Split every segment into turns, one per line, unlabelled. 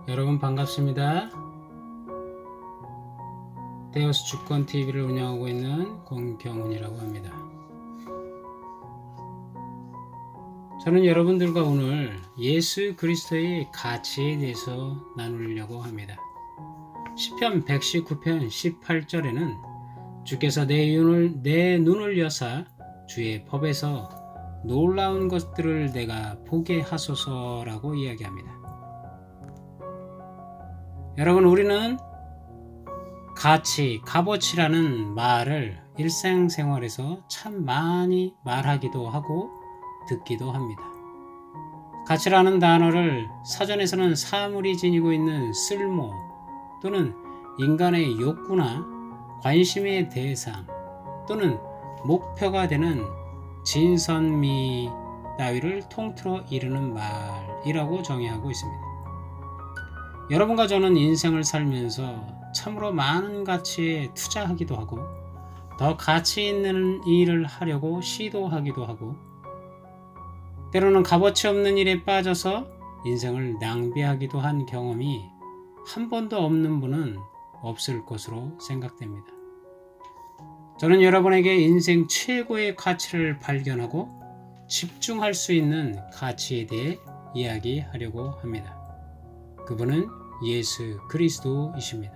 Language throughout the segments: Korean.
여러분 반갑습니다. 데오스 주권TV를 운영하고 있는 권경훈이라고 합니다. 저는 여러분들과 오늘 예수 그리스도의 가치에 대해서 나누려고 합니다. 시편 119편 18절에는 주께서 내 눈을 여사 주의 법에서 놀라운 것들을 내가 보게 하소서라고 이야기합니다. 여러분, 우리는 가치, 값어치라는 말을 일상생활에서 참 많이 말하기도 하고 듣기도 합니다. 가치라는 단어를 사전에서는 사물이 지니고 있는 쓸모 또는 인간의 욕구나 관심의 대상 또는 목표가 되는 진선미 따위를 통틀어 이르는 말이라고 정의하고 있습니다. 여러분과 저는 인생을 살면서 참으로 많은 가치에 투자하기도 하고 더 가치 있는 일을 하려고 시도하기도 하고 때로는 값어치 없는 일에 빠져서 인생을 낭비하기도 한 경험이 한 번도 없는 분은 없을 것으로 생각됩니다. 저는 여러분에게 인생 최고의 가치를 발견하고 집중할 수 있는 가치에 대해 이야기하려고 합니다. 그분은 예수 그리스도이십니다.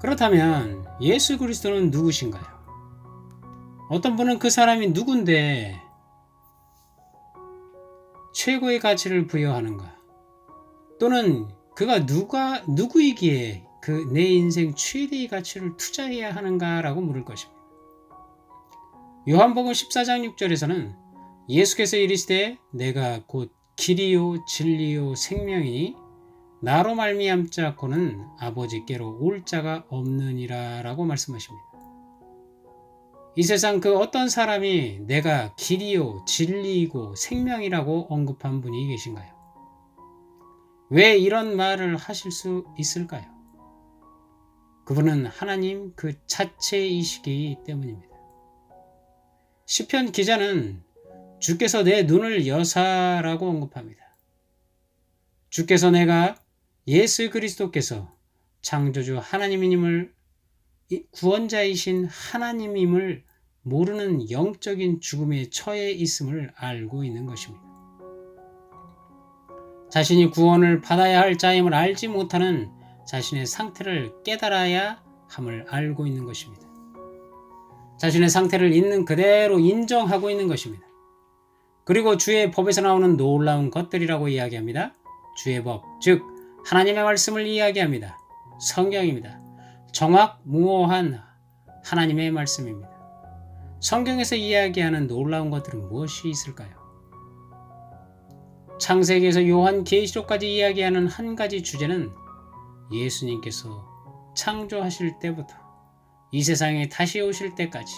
그렇다면 예수 그리스도는 누구신가요? 어떤 분은 그 사람이 누군데 최고의 가치를 부여하는가? 또는 그가 누구이기에 그 내 인생 최대의 가치를 투자해야 하는가라고 물을 것입니다. 요한복음 14장 6절에서는 예수께서 이르시되 내가 곧 길이요 진리요 생명이니 나로 말미암자고는 아버지께로 올 자가 없느니라 라고 말씀하십니다. 이 세상 그 어떤 사람이 내가 길이요 진리이고 생명이라고 언급한 분이 계신가요? 왜 이런 말을 하실 수 있을까요? 그분은 하나님 그 자체이시기 때문입니다. 시편 기자는 주께서 내 눈을 여사라고 언급합니다. 주께서 내가 예수 그리스도께서 창조주 하나님임을 구원자이신 하나님임을 모르는 영적인 죽음에 처해 있음을 알고 있는 것입니다. 자신이 구원을 받아야 할 자임을 알지 못하는 자신의 상태를 깨달아야 함을 알고 있는 것입니다. 자신의 상태를 있는 그대로 인정하고 있는 것입니다. 그리고 주의 법에서 나오는 놀라운 것들이라고 이야기합니다. 주의 법, 즉 하나님의 말씀을 이야기합니다. 성경입니다. 정확무오한 하나님의 말씀입니다. 성경에서 이야기하는 놀라운 것들은 무엇이 있을까요? 창세기에서 요한계시록까지 이야기하는 한 가지 주제는 예수님께서 창조하실 때부터 이 세상에 다시 오실 때까지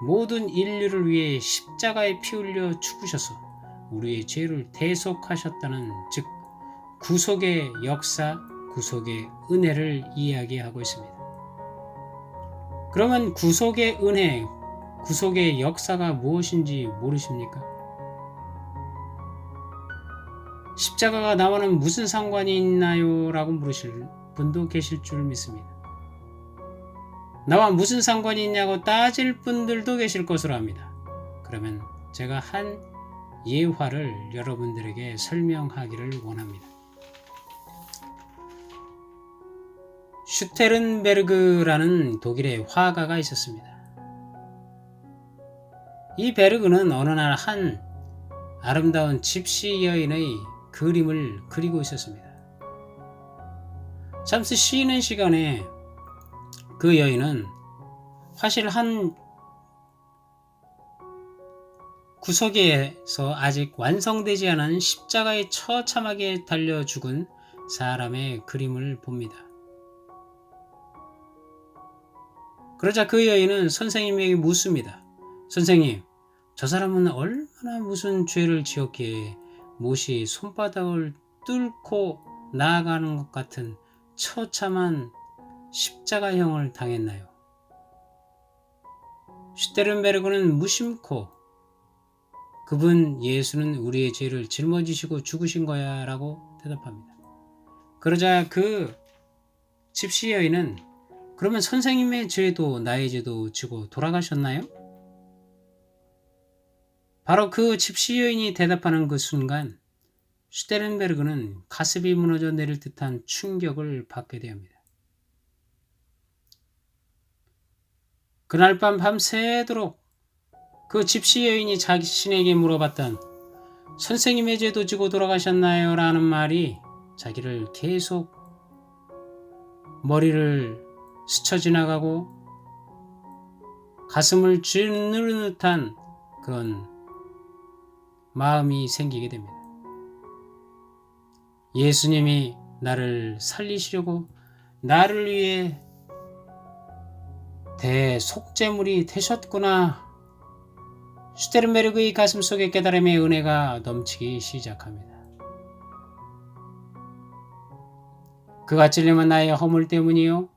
모든 인류를 위해 십자가에 피 흘려 죽으셔서 우리의 죄를 대속하셨다는 즉 구속의 역사, 구속의 은혜를 이야기하고 있습니다. 그러면 구속의 은혜, 구속의 역사가 무엇인지 모르십니까? 십자가가 나와는 무슨 상관이 있나요? 라고 물으실 분도 계실 줄 믿습니다. 나와 무슨 상관이 있냐고 따질 분들도 계실 것으로 합니다. 그러면 제가 한 예화를 여러분들에게 설명하기를 원합니다. 슈테른베르그라는 독일의 화가가 있었습니다. 이 베르그는 어느 날 한 아름다운 집시 여인의 그림을 그리고 있었습니다. 잠시 쉬는 시간에 그 여인은 화실 한 구석에서 아직 완성되지 않은 십자가에 처참하게 달려 죽은 사람의 그림을 봅니다. 그러자 그 여인은 선생님에게 묻습니다. 선생님, 저 사람은 얼마나 무슨 죄를 지었기에 못이 손바닥을 뚫고 나아가는 것 같은 처참한 십자가형을 당했나요? 슈테른베르그는 무심코 그분 예수는 우리의 죄를 짊어지시고 죽으신 거야 라고 대답합니다. 그러자 그 집시 여인은 그러면 선생님의 죄도 나의 죄도 지고 돌아가셨나요? 바로 그 집시 여인이 대답하는 그 순간 슈테른베르그는 가슴이 무너져 내릴 듯한 충격을 받게 됩니다. 그날 밤 밤새도록 그 집시 여인이 자신에게 물어봤던 선생님의 죄도 지고 돌아가셨나요? 라는 말이 자기를 계속 머리를 스쳐 지나가고 가슴을 짓누르는 듯한 그런 마음이 생기게 됩니다. 예수님이 나를 살리시려고 나를 위해 대속죄물이 되셨구나. 슈테른베르그의 가슴속에 깨달음의 은혜가 넘치기 시작합니다. 그가 찔림은 나의 허물 때문이요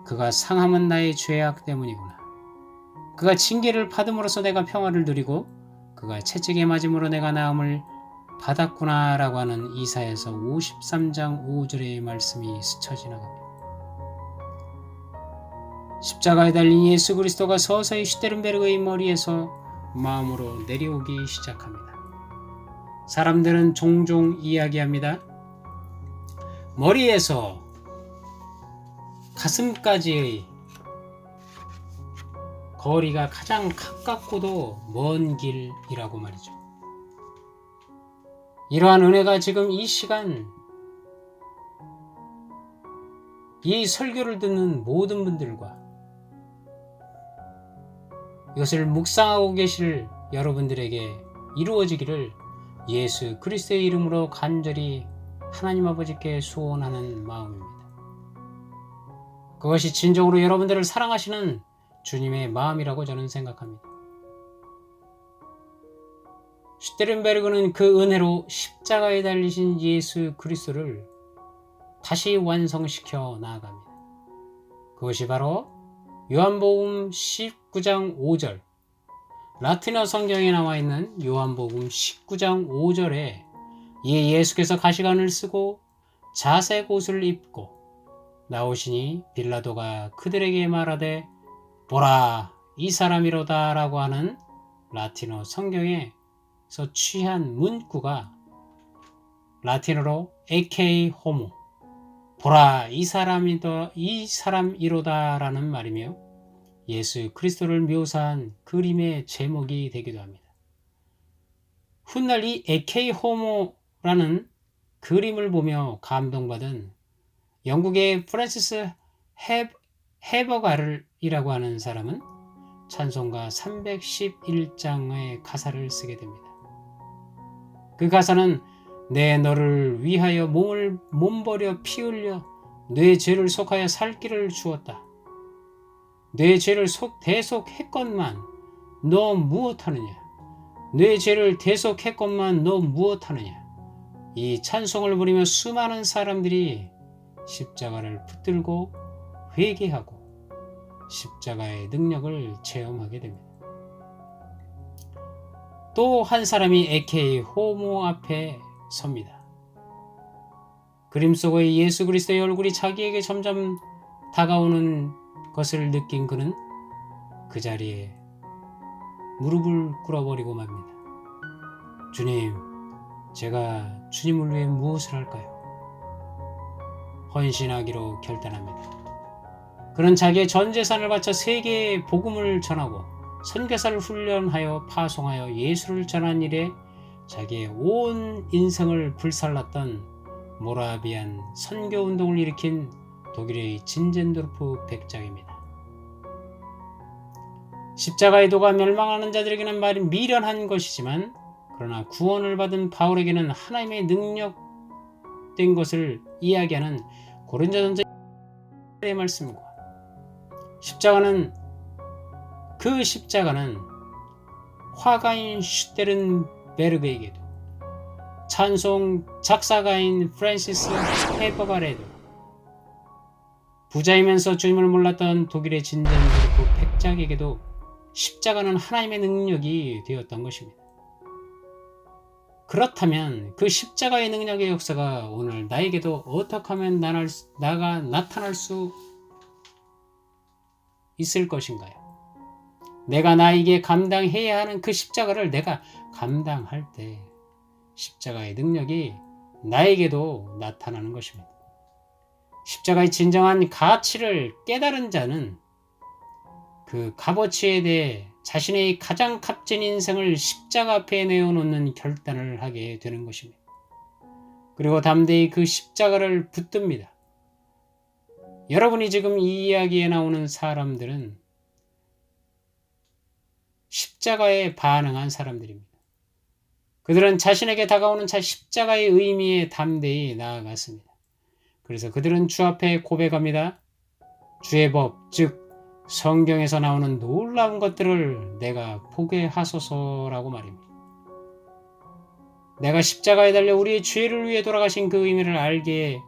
그가 상함은 나의 죄악 때문이구나. 그가 징계를 받음으로써 내가 평화를 누리고 그가 채찍에 맞음으로 내가 나음을 받았구나 라고 하는 이사야서 53장 5절의 말씀이 스쳐 지나갑니다. 십자가에 달린 예수 그리스도가 서서히 슈테른베르그의 머리에서 마음으로 내려오기 시작합니다. 사람들은 종종 이야기합니다. 머리에서 가슴까지의 거리가 가장 가깝고도 먼 길이라고 말이죠. 이러한 은혜가 지금 이 시간 이 설교를 듣는 모든 분들과 이것을 묵상하고 계실 여러분들에게 이루어지기를 예수 그리스도의 이름으로 간절히 하나님 아버지께 소원하는 마음입니다. 그것이 진정으로 여러분들을 사랑하시는 주님의 마음이라고 저는 생각합니다. 슈테른베르그는 그 은혜로 십자가에 달리신 예수 그리스도를 다시 완성시켜 나아갑니다. 그것이 바로 요한복음 19장 5절, 라틴어 성경에 나와 있는 요한복음 19장 5절에 예수께서 가시관을 쓰고 자색 옷을 입고 나오시니 빌라도가 그들에게 말하되 보라 이 사람이로다 라고 하는 라틴어 성경에서 취한 문구가 라틴어로 에케이 호모 보라 이 사람이로다 라는 말이며 예수 그리스도를 묘사한 그림의 제목이 되기도 합니다. 훗날 이 에케이 호모라는 그림을 보며 감동받은 영국의 프랜시스 헤버가르이라고 하는 사람은 찬송가 311장의 가사를 쓰게 됩니다. 그 가사는 내 너를 위하여 몸버려 피 흘려 내 죄를 속하여 살 길을 주었다. 내 죄를 대속했건만 너 무엇하느냐. 내 죄를 대속했건만 너 무엇하느냐. 이 찬송을 부르며 수많은 사람들이 십자가를 붙들고 회개하고 십자가의 능력을 체험하게 됩니다. 또 한 사람이 에케이 호모 앞에 섭니다. 그림 속의 예수 그리스도의 얼굴이 자기에게 점점 다가오는 것을 느낀 그는 그 자리에 무릎을 꿇어버리고 맙니다. 주님, 제가 주님을 위해 무엇을 할까요? 헌신하기로 결단합니다. 그는 자기의 전 재산을 바쳐 세계에 복음을 전하고 선교사를 훈련하여 파송하여 예수를 전한 일에 자기의 온 인생을 불살랐던 모라비안 선교운동을 일으킨 독일의 진젠도르프 백작입니다. 십자가의 도가 멸망하는 자들에게는 미련한 것이지만 그러나 구원을 받은 바울에게는 하나님의 능력된 것을 이야기하는 고린도전서 1의 말씀과 그 십자가는 화가인 슈테른베르그에게도 찬송 작사가인 프랜시스 헤버가레도 부자이면서 주님을 몰랐던 독일의 진젠도르프 백작에게도 십자가는 하나님의 능력이 되었던 것입니다. 그렇다면 그 십자가의 능력의 역사가 오늘 나에게도 어떻게 하면 나타날 수 있을 것인가요? 내가 나에게 감당해야 하는 그 십자가를 내가 감당할 때 십자가의 능력이 나에게도 나타나는 것입니다. 십자가의 진정한 가치를 깨달은 자는 그 값어치에 대해 자신의 가장 값진 인생을 십자가 앞에 내어놓는 결단을 하게 되는 것입니다. 그리고 담대히 그 십자가를 붙듭니다. 여러분이 지금 이 이야기에 나오는 사람들은 십자가에 반응한 사람들입니다. 그들은 자신에게 다가오는 십자가의 의미에 담대히 나아갔습니다. 그래서 그들은 주 앞에 고백합니다. 주의 법, 즉 성경에서 나오는 놀라운 것들을 내가 보게 하소서라고 말입니다. 내가 십자가에 달려 우리의 죄를 위해 돌아가신 그 의미를 알게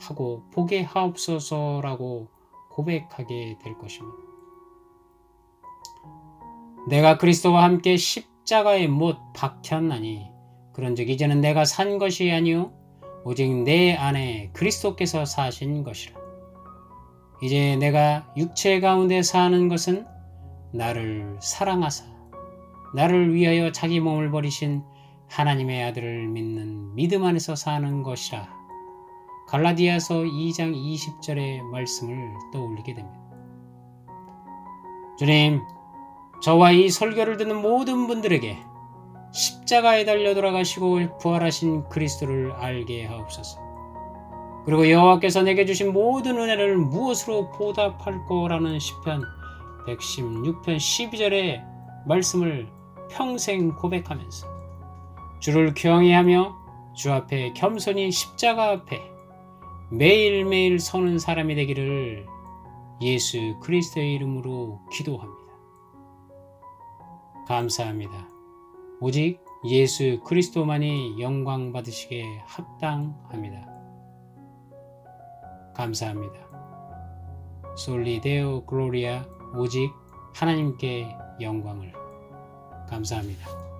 하고 보게 하옵소서라고 고백하게 될 것입니다. 내가 그리스도와 함께 십자가에 못 박혔나니 그런즉 이제는 내가 산 것이 아니요 오직 내 안에 그리스도께서 사신 것이라. 이제 내가 육체 가운데 사는 것은 나를 사랑하사 나를 위하여 자기 몸을 버리신 하나님의 아들을 믿는 믿음 안에서 사는 것이라. 갈라디아서 2장 20절의 말씀을 떠올리게 됩니다. 주님, 저와 이 설교를 듣는 모든 분들에게 십자가에 달려 돌아가시고 부활하신 그리스도를 알게 하옵소서. 그리고 여호와께서 내게 주신 모든 은혜를 무엇으로 보답할 거라는 시편 116편 12절의 말씀을 평생 고백하면서 주를 경외하며 주 앞에 겸손히 십자가 앞에 매일매일 서는 사람이 되기를 예수 그리스도의 이름으로 기도합니다. 감사합니다. 오직 예수 그리스도만이 영광 받으시기에 합당합니다. 감사합니다. 솔리 데오 글로리아, 오직 하나님께 영광을. 감사합니다.